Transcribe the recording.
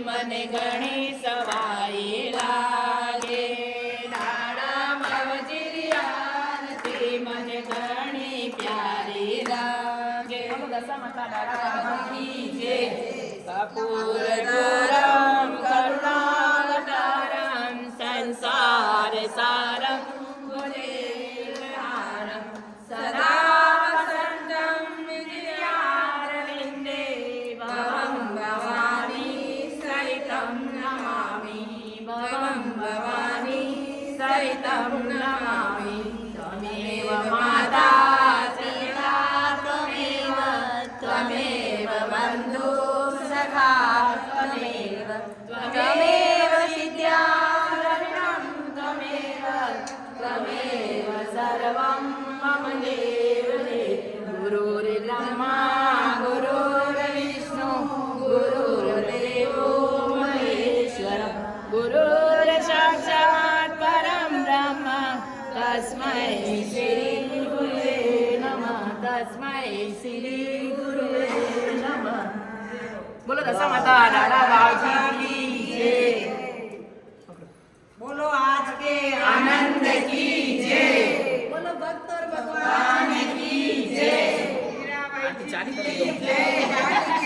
મને ઘણી સવાઈ લાગે દાડા મવજીરિયારતી મને ઘણી પ્યારી લાગે કપૂર ગોરમ કરુણાવતારમ સંસાર સારમ ભુજેહારમ સદા વસંતમ વિજયારવિંદે ભવં ભવાની સહિતં નમામિ ભવં ભવાની સહિતં નમામિ ત્વમેવ માતા પિતા ત્વમેવ બંધુ સખા ત્વમેવ વિદ્યા રત્નં ત્વમેવ સર્વં મમ દેવ ગુરુર્બ્રહ્મા ગુરુર્વિષ્ણુ ગુરુર્દેવો મહેશ્વર ગુરુર્સાક્ષાत् પરમ બ્રહ્મ તસ્मै શ્રી ગુરુવે નમઃ તસ્मै શ્રી ગુરુવે નમઃ. બોલો દશા માતા દાદા બાવજી જય. बोलो आज के आनंद की जय. बोलो भक्त और भगवान की जय. की जय.